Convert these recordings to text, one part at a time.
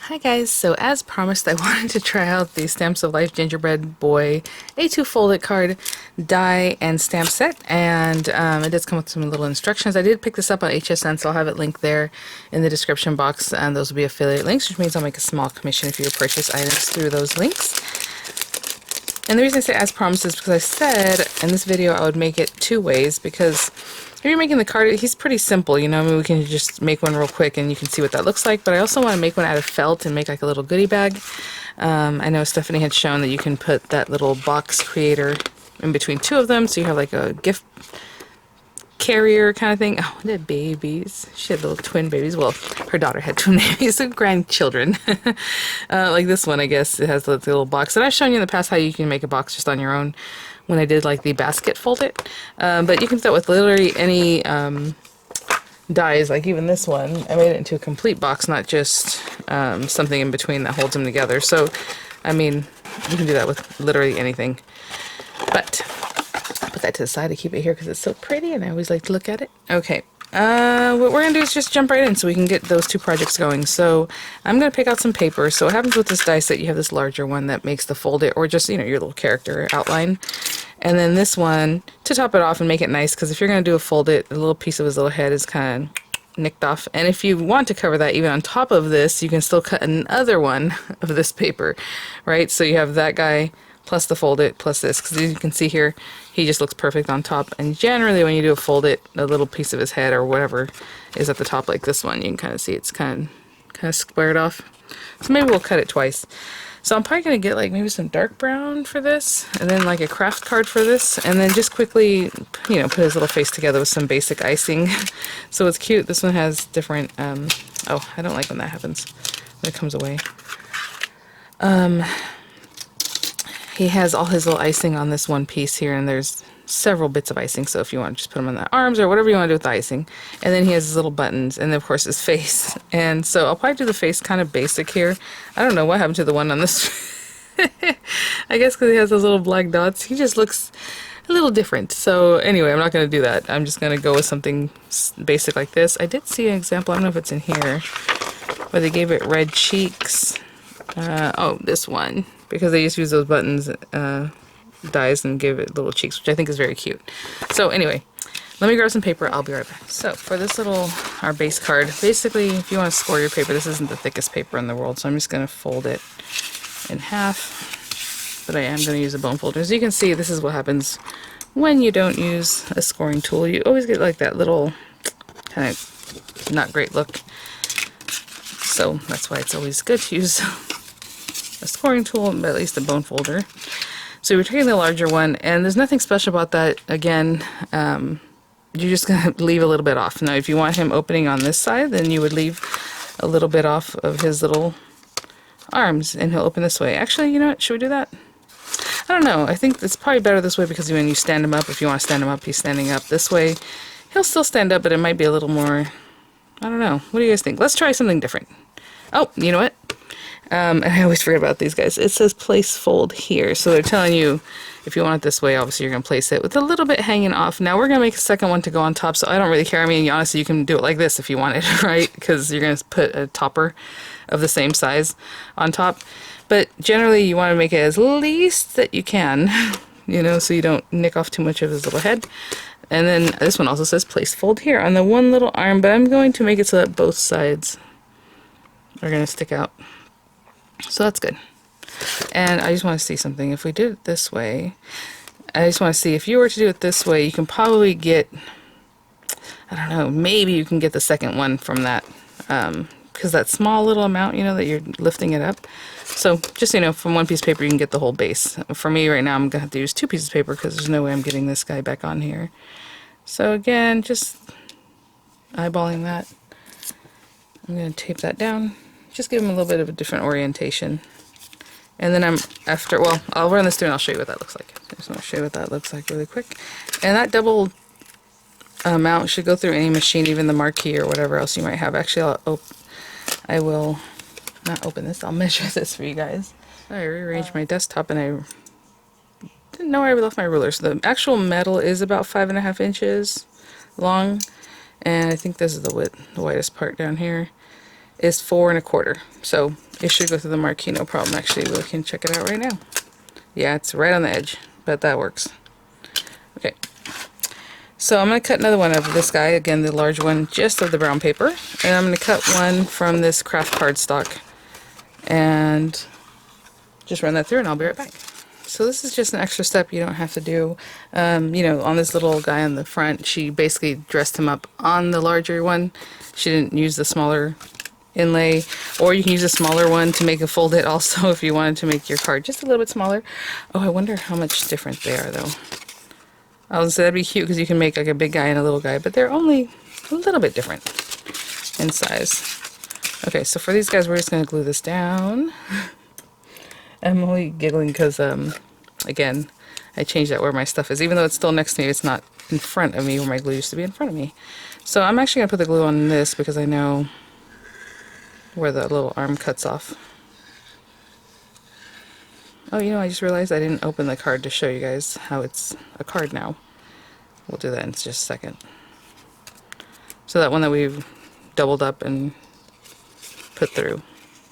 Hi guys, so as promised I wanted to try out the Stamps of Life Gingerbread Boy A2 folded card die and stamp set, and it does come with some little instructions. I did pick this up on HSN, so I'll have it linked there in the description box, and those will be affiliate links, which means I'll make a small commission if you purchase items through those links. And the reason I say as promised is because I said in this video I would make it two ways, because if you're making the card, he's pretty simple, you know, I mean, we can just make one real quick and you can see what that looks like, but I also want to make one out of felt and make like a little goodie bag. I know Stephanie had shown that you can put that little box creator in between two of them, so you have like a gift carrier kind of thing. Oh, they're babies. She had little twin babies. Well, her daughter had twin babies, so grandchildren. Like this one, I guess, it has the little box. And I've shown you in the past how you can make a box just on your own when I did like the basket fold it. But you can do that with literally any dies, like even this one. I made it into a complete box, not just something in between that holds them together. So, I mean, you can do that with literally anything. But put that to the side to keep it here because it's so pretty and I always like to look at it. Okay, what we're gonna do is just jump right in so we can get those two projects going. So I'm gonna pick out some paper. So what happens with this die set, you have this larger one that makes the fold it, or just, you know, your little character outline. And then this one to top it off and make it nice, because if you're gonna do a fold it, a little piece of his little head is kind of nicked off. And if you want to cover that even on top of this, you can still cut another one of this paper, right? So you have that guy plus the fold it plus this, because as you can see here, he just looks perfect on top. And generally when you do a fold it, a little piece of his head or whatever is at the top, like this one, you can kind of see it's kind of squared off. So maybe we'll cut it twice. So I'm probably going to get like maybe some dark brown for this, and then like a craft card for this, and then just quickly, you know, put his little face together with some basic icing. So it's cute. This one has different, oh, I don't like when that happens, when it comes away. He has all his little icing on this one piece here, and there's several bits of icing, so if you want to just put them on the arms or whatever you want to do with the icing. And then he has his little buttons, and then of course his face. And so I'll probably do the face kind of basic here. I don't know what happened to the one on this. I guess because he has those little black dots, he just looks a little different. So anyway, I'm not going to do that. I'm just going to go with something basic like this. I did see an example, I don't know if it's in here, where they gave it red cheeks. Oh, this one, because they used to use those buttons dies and give it little cheeks, which I think is very cute. So anyway, let me grab some paper. I'll be right back. So for this little, our base card, basically if you want to score your paper, this isn't the thickest paper in the world, so I'm just going to fold it in half, but I am going to use a bone folder. As you can see, this is what happens when you don't use a scoring tool. You always get like that little kind of not great look. So that's why it's always good to use a scoring tool, but at least a bone folder. So we're taking the larger one, and there's nothing special about that. Again, you're just going to leave a little bit off. Now, if you want him opening on this side, then you would leave a little bit off of his little arms, and he'll open this way. Actually, you know what? Should we do that? I don't know. I think it's probably better this way, because when you stand him up, if you want to stand him up, he's standing up this way. He'll still stand up, but it might be a little more, I don't know. What do you guys think? Let's try something different. Oh, you know what? And I always forget about these guys. It says place fold here. So they're telling you if you want it this way, obviously you're going to place it with a little bit hanging off. Now we're going to make a second one to go on top, so I don't really care. I mean, honestly, you can do it like this if you wanted, right? Because you're going to put a topper of the same size on top. But generally you want to make it as least that you can, you know, so you don't nick off too much of his little head. And then this one also says place fold here on the one little arm, but I'm going to make it so that both sides are going to stick out. So that's good. And I just want to see something. If we did it this way, I just want to see if you were to do it this way, you can probably get, I don't know, maybe you can get the second one from that, because that small little amount, you know, that you're lifting it up. So just, you know, from one piece of paper you can get the whole base. For me right now, I'm gonna have to use two pieces of paper because there's no way I'm getting this guy back on here. So again, just eyeballing that. I'm gonna tape that down. Just give him a little bit of a different orientation. And then well, I'll run this through and I'll show you what that looks like. I just want to show you what that looks like really quick. And that double mount should go through any machine, even the marquee or whatever else you might have. Actually, I will not open this. I'll measure this for you guys. I rearranged my desktop and I didn't know where I left my ruler. So the actual metal is about 5.5 inches long. And I think this is the width, the widest part down here is 4 1/4. So It should go through the marquee, no problem. Actually, we can check it out right now. Yeah, it's right on the edge, but that works. Okay. So I'm going to cut another one of this guy, again the large one, just of the brown paper. And I'm going to cut one from this craft cardstock and just run that through and I'll be right back. So this is just an extra step you don't have to do. You know, on this little guy on the front, she basically dressed him up on the larger one. She didn't use the smaller inlay, or you can use a smaller one to make a fold it also if you wanted to make your card just a little bit smaller. Oh, I wonder how much different they are though. I was gonna say that'd be cute because you can make like a big guy and a little guy, but they're only a little bit different in size. Okay, so for these guys, we're just gonna glue this down. I'm only giggling because, again, I changed that where my stuff is. Even though it's still next to me, it's not in front of me where my glue used to be in front of me. So I'm actually gonna put the glue on this because I know where the little arm cuts off. Oh, you know, I just realized I didn't open the card to show you guys how it's a card now. We'll do that in just a second. So that one that we've doubled up and put through.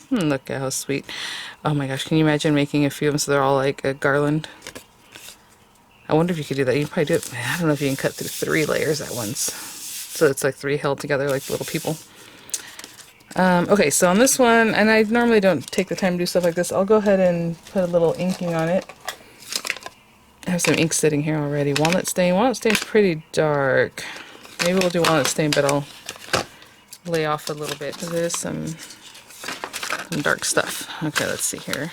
Look at how sweet. Oh my gosh, can you imagine making a few of them so they're all like a garland? I wonder if you could do that. You can probably do it. I don't know if you can cut through 3 layers at once. So it's like 3 held together like little people. Okay, so on this one, and I normally don't take the time to do stuff like this, I'll go ahead and put a little inking on it. I have some ink sitting here already. Walnut stain. Walnut stain's pretty dark. Maybe we'll do walnut stain, but I'll lay off a little bit. There's some dark stuff. Okay, let's see here.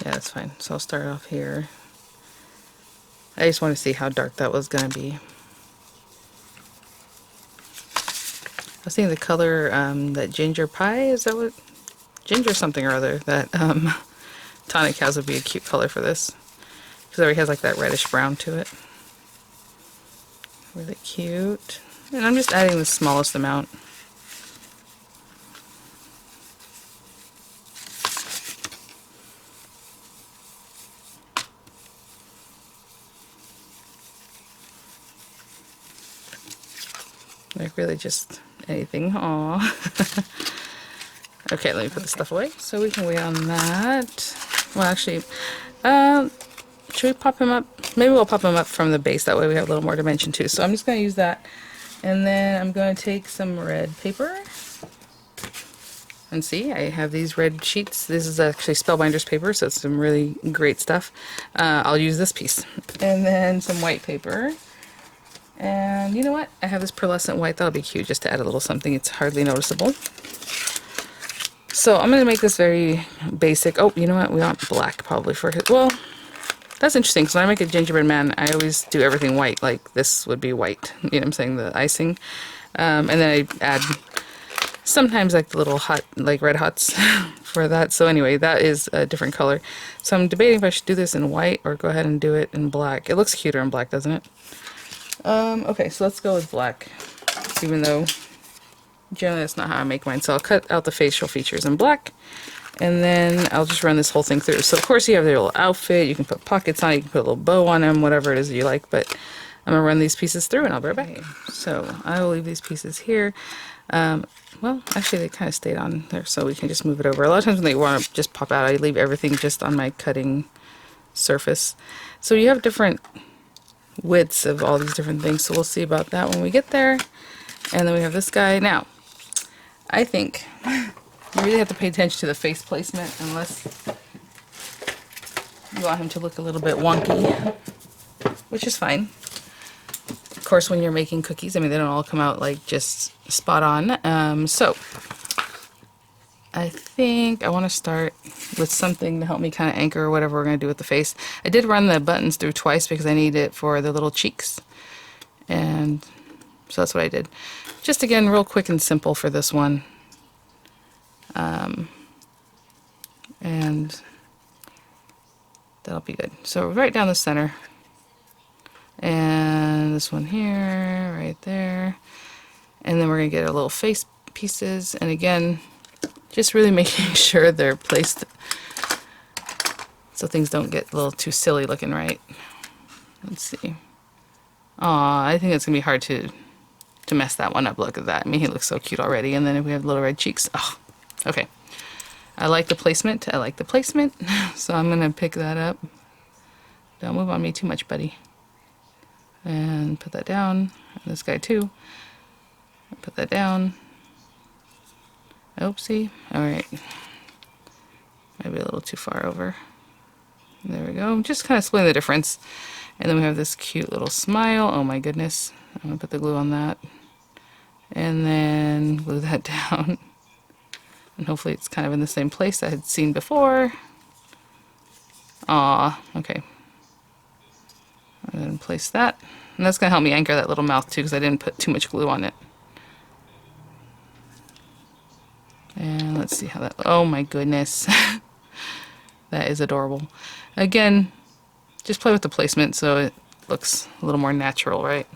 Yeah, that's fine. So I'll start off here. I just want to see how dark that was going to be. I was seeing the color, that ginger pie, is that what? Ginger something or other, that tonic has would be a cute color for this. Because it already has like that reddish brown to it. Really cute. And I'm just adding the smallest amount. Like really just anything. Aww. Okay, let me put the stuff away so we can wait on that. Well, actually, should we pop him up? Maybe we'll pop him up from the base. That way we have a little more dimension too. So I'm just going to use that. And then I'm going to take some red paper. And see, I have these red sheets. This is actually Spellbinders paper, so it's some really great stuff. I'll use this piece. And then some white paper. And you know what? I have this pearlescent white. That'll be cute just to add a little something. It's hardly noticeable. So I'm going to make this very basic. Oh, you know what? We want black probably for his... Well, that's interesting because when I make a gingerbread man, I always do everything white. Like this would be white. You know what I'm saying? The icing. And then I add sometimes like the little hot, like red hots for that. So anyway, that is a different color. So I'm debating if I should do this in white or go ahead and do it in black. It looks cuter in black, doesn't it? Okay, so let's go with black. Even though generally that's not how I make mine. So I'll cut out the facial features in black. And then I'll just run this whole thing through. So of course you have their little outfit. You can put pockets on it. You can put a little bow on them. Whatever it is that you like. But I'm going to run these pieces through and I'll be right back. So I will leave these pieces here. Well, actually they kind of stayed on there, so we can just move it over. A lot of times when they want to just pop out, I leave everything just on my cutting surface. So you have different widths of all these different things, so we'll see about that when we get there. And then we have this guy. Now, I think you really have to pay attention to the face placement unless you want him to look a little bit wonky, which is fine. Of course, when you're making cookies, I mean, they don't all come out like just spot on. So I think I want to start with something to help me kind of anchor whatever we're going to do with the face. I did run the buttons through twice because I need it for the little cheeks. And so that's what I did. Just again, real quick and simple for this one. And that'll be good. So right down the center. And this one here, right there. And then we're going to get our little face pieces. And again, just really making sure they're placed so things don't get a little too silly looking, right? Let's see. Aw, I think it's going to be hard to to mess that one up. Look at that. I mean, he looks so cute already. And then if we have little red cheeks. Oh, okay. I like the placement. I like the placement. So I'm going to pick that up. Don't move on me too much, buddy. And put that down. And this guy too. Put that down. Oopsie. Alright. Maybe a little too far over. There we go. Just kind of splitting the difference. And then we have this cute little smile. Oh my goodness. I'm going to put the glue on that. And then glue that down. And hopefully it's kind of in the same place I had seen before. Aw, okay. And then place that. And that's going to help me anchor that little mouth too, because I didn't put too much glue on it. And let's see how that... Oh my goodness. That is adorable. Again, just play with the placement so it looks a little more natural, right?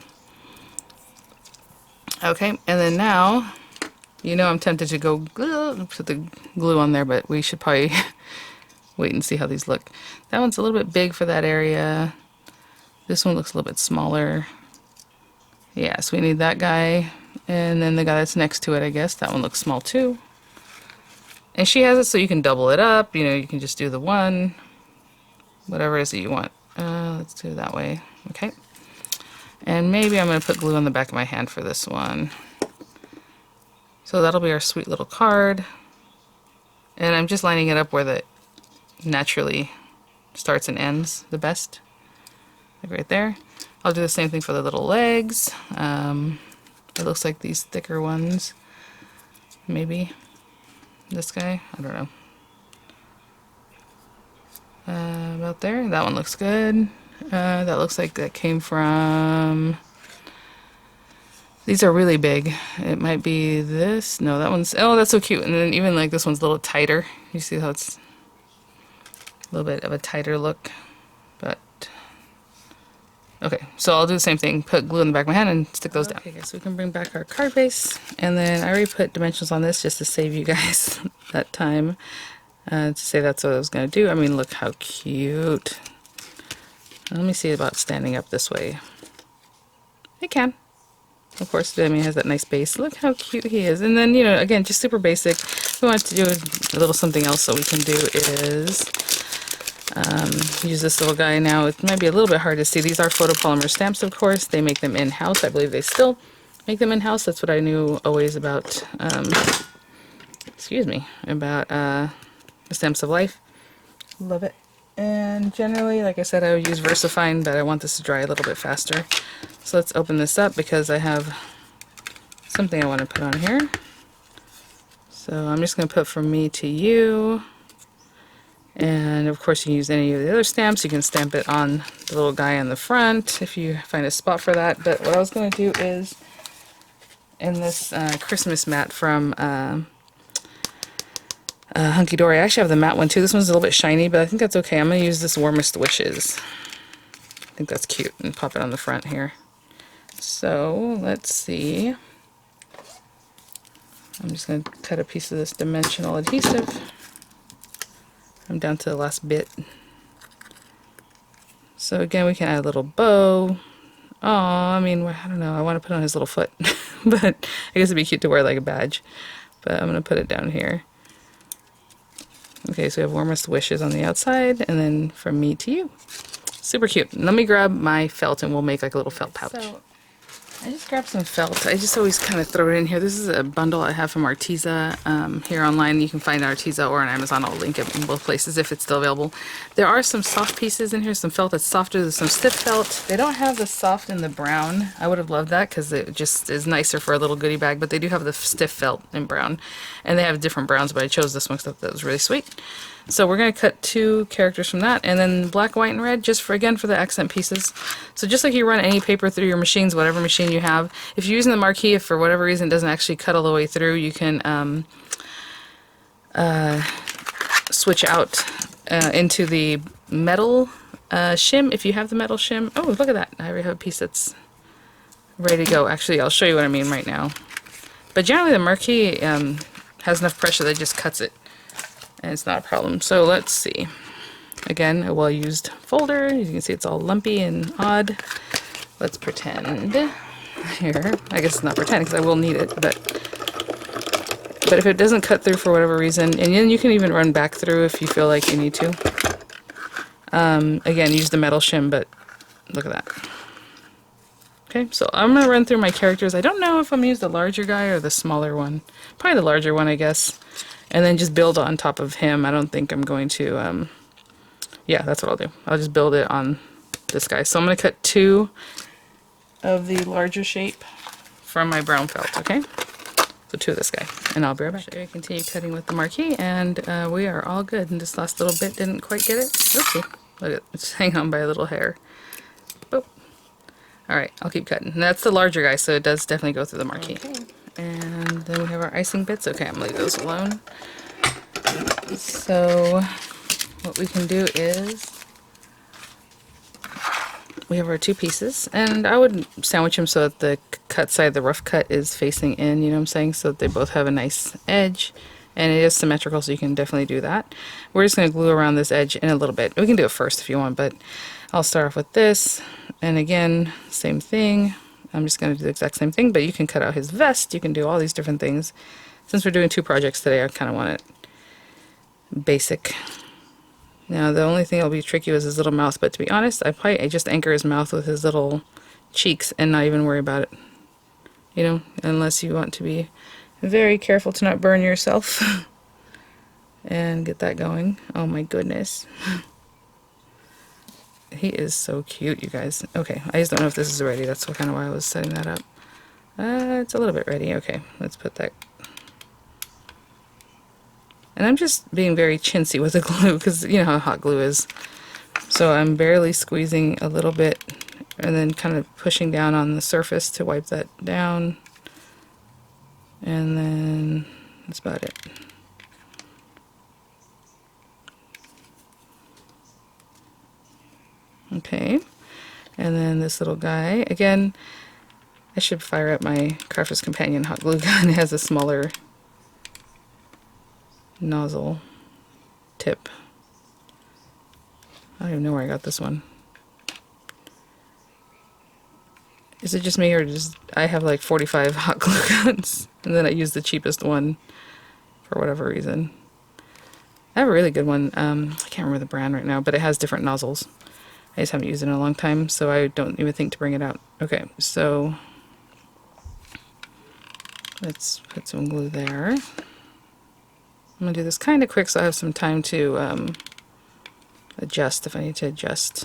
Okay, and then now, you know I'm tempted to go put the glue on there, but we should probably wait and see how these look. That one's a little bit big for that area. This one looks a little bit smaller. Yeah, so we need that guy. And then the guy that's next to it, I guess. That one looks small too. And she has it so you can double it up. You know, you can just do the one. Whatever it is that you want. Let's do it that way. Okay. And maybe I'm going to put glue on the back of my hand for this one. So that'll be our sweet little card. And I'm just lining it up where it naturally starts and ends the best. Like right there. I'll do the same thing for the little legs. It looks like these thicker ones. Maybe. This guy? I don't know. About there. That one looks good. That looks like that came from... These are really big. It might be this. No, that one's... Oh, that's so cute. And then even like this one's a little tighter. You see how it's a little bit of a tighter look. But... Okay, so I'll do the same thing. Put glue in the back of my hand and stick those down. Okay, guys, so we can bring back our card base. And then I already put dimensions on this just to save you guys that time. To say that's what I was going to do. I mean, look how cute. Let me see about standing up this way. It can. Of course, I mean, it has that nice base. Look how cute he is. And then, you know, again, just super basic. If we want to do a little something else that we can do is use this little guy now. It might be a little bit hard to see. These are photopolymer stamps, of course. They make them in-house. I believe they still make them in-house. That's what I knew always about, excuse me, about the Stamps of Life. Love it. And generally, like I said, I would use VersaFine, but I want this to dry a little bit faster. So let's open this up because I have something I want to put on here. So I'm just going to put from me to you. And of course you can use any of the other stamps. You can stamp it on the little guy on the front if you find a spot for that. But what I was going to do is in this Christmas mat from Hunky Dory. I actually have the matte one too. This one's a little bit shiny, but I think that's okay. I'm going to use this Warmest Wishes. I think that's cute, and pop it on the front here. So let's see. I'm just going to cut a piece of this dimensional adhesive. I'm down to the last bit. So again, we can add a little bow. Oh, I mean, I don't know. I want to put on his little foot, but I guess it'd be cute to wear like a badge. But I'm going to put it down here. Okay, so we have Warmest Wishes on the outside, and then from me to you. Super cute. Let me grab my felt, and we'll make like a little felt pouch. So, I just grabbed some felt. I just always kind of throw it in here. This is a bundle I have from Arteza here online. You can find Arteza or on Amazon. I'll link it in both places if it's still available. There are some soft pieces in here, some felt that's softer. There's some stiff felt. They don't have the soft and the brown. I would have loved that because it just is nicer for a little goodie bag, but they do have the stiff felt in brown. And they have different browns, but I chose this one because that was really sweet. So we're going to cut 2 characters from that, and then black, white, and red, just for, again, for the accent pieces. So just like you run any paper through your machines, whatever machine you have, if you're using the marquee, if for whatever reason it doesn't actually cut all the way through, you can switch out into the metal shim, if you have the metal shim. Oh, look at that. I already have a piece that's ready to go. Actually, I'll show you what I mean right now. But generally the marquee has enough pressure that it just cuts it. And it's not a problem. So let's see. Again, a well-used folder. You can see it's all lumpy and odd. Let's pretend here. I guess it's not pretend because I will need it, but if it doesn't cut through for whatever reason, and then you can even run back through if you feel like you need to. Again, use the metal shim, but look at that. Okay, so I'm going to run through my characters. I don't know if I'm going to use the larger guy or the smaller one. Probably the larger one, I guess. And then just build on top of him. I don't think I'm going to, yeah, that's what I'll do. I'll just build it on this guy. So I'm going to cut 2 of the larger shape from my brown felt, okay? So 2 of this guy, and I'll be right back. I continue cutting with the marquee, and we are all good. And this last little bit didn't quite get it. Oopsie. Look at it, it's hanging on by a little hair. Boop. Alright, I'll keep cutting. And that's the larger guy, so it does definitely go through the marquee. Okay. And then we have our icing bits. Okay, I'm gonna leave those alone. So what we can do is we have our 2 pieces, and I would sandwich them so that the cut side, the rough cut, is facing in, you know what I'm saying, so that they both have a nice edge, and it is symmetrical, so you can definitely do that. We're just going to glue around this edge in a little bit. We can do it first if you want, but I'll start off with this, and again, same thing. I'm just going to do the exact same thing, but you can cut out his vest, you can do all these different things. Since we're doing 2 projects today, I kind of want it basic. Now the only thing that'll be tricky is his little mouth, but to be honest, I just anchor his mouth with his little cheeks and not even worry about it. You know, unless you want to be very careful to not burn yourself. And get that going. Oh my goodness. He is so cute, you guys. Okay, I just don't know if this is ready. That's kind of why I was setting that up. It's a little bit ready. Okay, let's put that. And I'm just being very chintzy with the glue because you know how hot glue is. So I'm barely squeezing a little bit and then kind of pushing down on the surface to wipe that down. And then that's about it. Okay, and then this little guy, again, I should fire up my Crafter's Companion hot glue gun. It has a smaller nozzle tip. I don't even know where I got this one. Is it just me, or just I have like 45 hot glue guns and then I use the cheapest one for whatever reason. I have a really good one. I can't remember the brand right now, but it has different nozzles. I just haven't used it in a long time, so I don't even think to bring it out. Okay, so let's put some glue there. I'm gonna do this kind of quick so I have some time to adjust if I need to adjust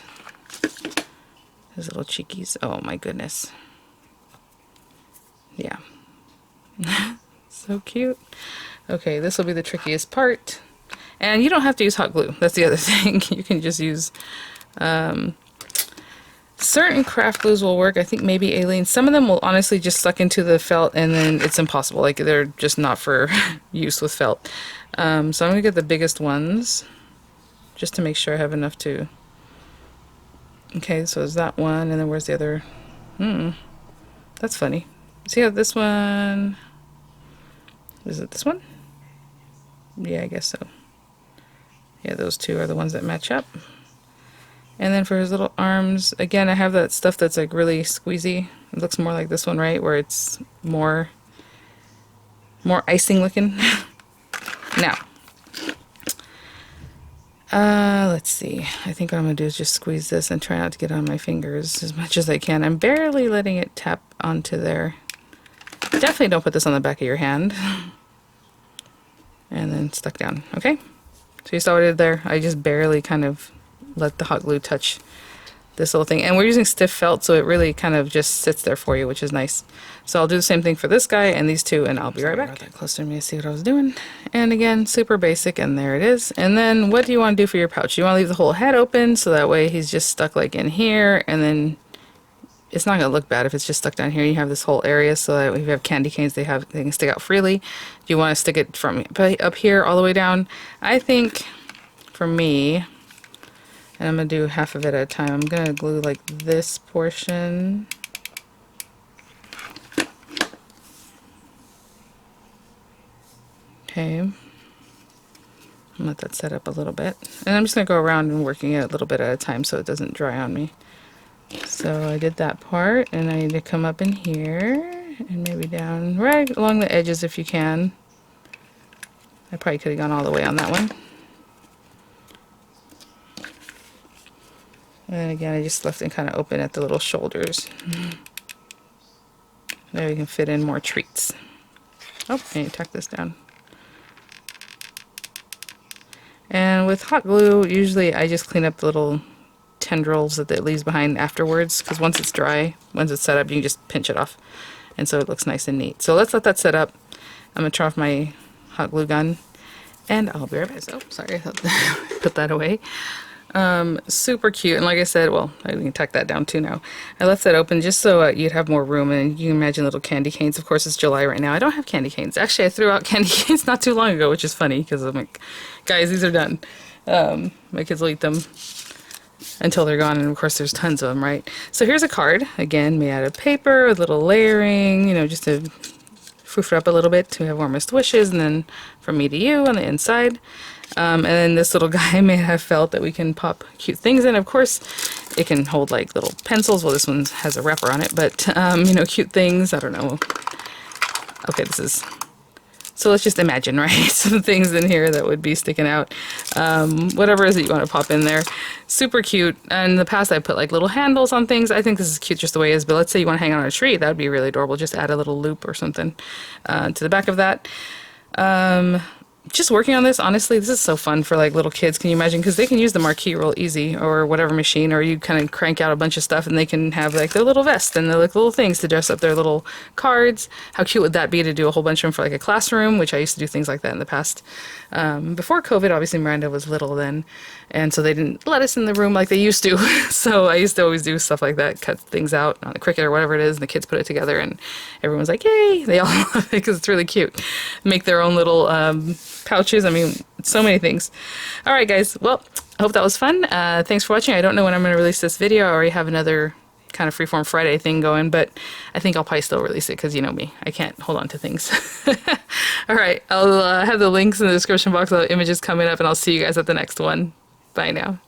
his little cheekies. Oh my goodness. Yeah. So cute. Okay, this will be the trickiest part. And you don't have to use hot glue. That's the other thing. You can just use certain craft glues will work. I think maybe Alien. Some of them will honestly just suck into the felt and then it's impossible. Like they're just not for use with felt. So I'm gonna get the biggest ones just to make sure I have enough to. Okay, so is that one, and then where's the other? That's funny. See how this one, is it this one? Yeah, I guess so. Yeah, those 2 are the ones that match up. And then for his little arms, again, I have that stuff that's like really squeezy. It looks more like this one, right? Where it's more icing looking. Now, let's see. I think what I'm gonna do is just squeeze this and try not to get on my fingers as much as I can. I'm barely letting it tap onto there. Definitely don't put this on the back of your hand. And then stuck down, okay? So you saw what I did there? I just barely kind of let the hot glue touch this little thing. And we're using stiff felt, so it really kind of just sits there for you, which is nice. So I'll do the same thing for this guy and these 2, and I'll be right back. That closer to me to see what I was doing. And again, super basic, and there it is. And then what do you want to do for your pouch? You want to leave the whole head open, so that way he's just stuck like in here, and then it's not going to look bad if it's just stuck down here. You have this whole area, so that if you have candy canes, they can stick out freely. Do you want to stick it from up here all the way down? I think for me, and I'm going to do half of it at a time, I'm going to glue like this portion. Okay. And let that set up a little bit. And I'm just going to go around and working it a little bit at a time so it doesn't dry on me. So I did that part, and I need to come up in here and maybe down right along the edges if you can. I probably could have gone all the way on that one. And then again, I just left it kind of open at the little shoulders. There we can fit in more treats. Oh, I need to tuck this down. And with hot glue, usually I just clean up the little tendrils that it leaves behind afterwards, because once it's dry, once it's set up, you can just pinch it off. And so it looks nice and neat. So let's let that set up. I'm going to turn off my hot glue gun, and I'll be right back. Oh, sorry, I thought I put that away. Super cute, and like I said, well, I can tuck that down too now. I left that open just so you'd have more room, and you can imagine little candy canes. Of course, it's July right now. I don't have candy canes. Actually, I threw out candy canes not too long ago, which is funny because I'm like, guys, these are done. My kids will eat them until they're gone, and of course there's tons of them, right? So here's a card, again, made out of paper, with a little layering, you know, just to foof it up a little bit to have warmest wishes, and then from me to you on the inside. And then this little guy may have felt that we can pop cute things in. Of course, it can hold like little pencils. Well, this one has a wrapper on it, but, you know, cute things. I don't know. Okay, this is... So let's just imagine, right? Some things in here that would be sticking out. Whatever it is that you want to pop in there. Super cute. And in the past, I put like little handles on things. I think this is cute just the way it is. But let's say you want to hang it on a tree. That would be really adorable. Just add a little loop or something to the back of that. Just working on this, honestly, this is so fun for like little kids. Can you imagine? Because they can use the marquee real easy, or whatever machine, or you kind of crank out a bunch of stuff and they can have like their little vest and their like little things to dress up their little cards. How cute would that be to do a whole bunch of them for like a classroom, which I used to do things like that in the past. Before COVID, obviously Miranda was little then, and so they didn't let us in the room like they used to. So I used to always do stuff like that, cut things out on the Cricut or whatever it is, and the kids put it together and everyone's like, yay! They all love it because it's really cute. Make their own little pouches. I mean, so many things. All right, guys. Well, I hope that was fun. Thanks for watching. I don't know when I'm going to release this video. I already have another kind of Freeform Friday thing going, but I think I'll probably still release it because you know me. I can't hold on to things. All right. I'll have the links in the description box of the images coming up, and I'll see you guys at the next one. Bye now.